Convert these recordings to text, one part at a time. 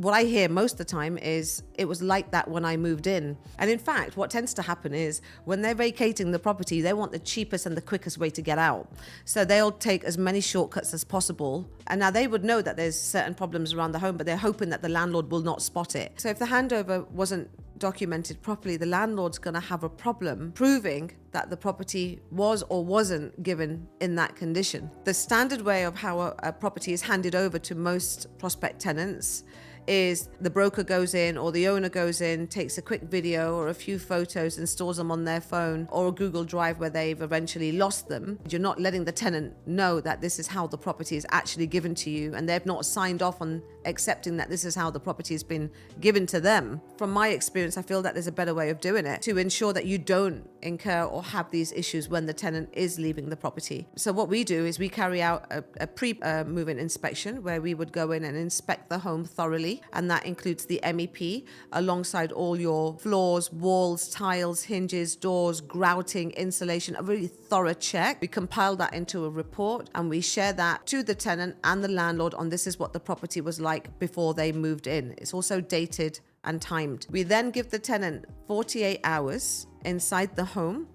What I hear most of the time is it was like that when I moved in. And in fact, what tends to happen is when they're vacating the property, they want the cheapest and the quickest way to get out. So they'll take as many shortcuts as possible. And now they would know that there's certain problems around the home, but they're hoping that the landlord will not spot it. So if the handover wasn't documented properly, the landlord's going to have a problem proving that the property was or wasn't given in that condition. The standard way of how a property is handed over to most prospect tenants is the broker goes in or the owner goes in, takes a quick video or a few photos and stores them on their phone or a Google Drive where they've eventually lost them. You're not letting the tenant know that this is how the property is actually given to you, and they've not signed off on accepting that this is how the property has been given to them. From my experience, I feel that there's a better way of doing it to ensure that you don't incur or have these issues when the tenant is leaving the property. So what we do is we carry out a pre-move-in inspection where we would go in and inspect the home thoroughly, and that includes the MEP alongside all your floors, walls, tiles, hinges, doors, grouting, insulation, a really thorough check. We compile that into a report and we share that to the tenant and the landlord on this is what the property was like before they moved in. It's also dated and timed. We then give the tenant 48 hours inside the home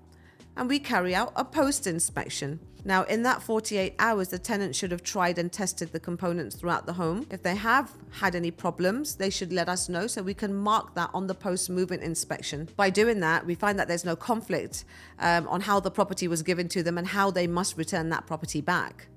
and we carry out a post inspection. Now, in that 48 hours, the tenant should have tried and tested the components throughout the home. If they have had any problems, they should let us know so we can mark that on the post-move-in inspection. By doing that, we find that there's no conflict on how the property was given to them and how they must return that property back.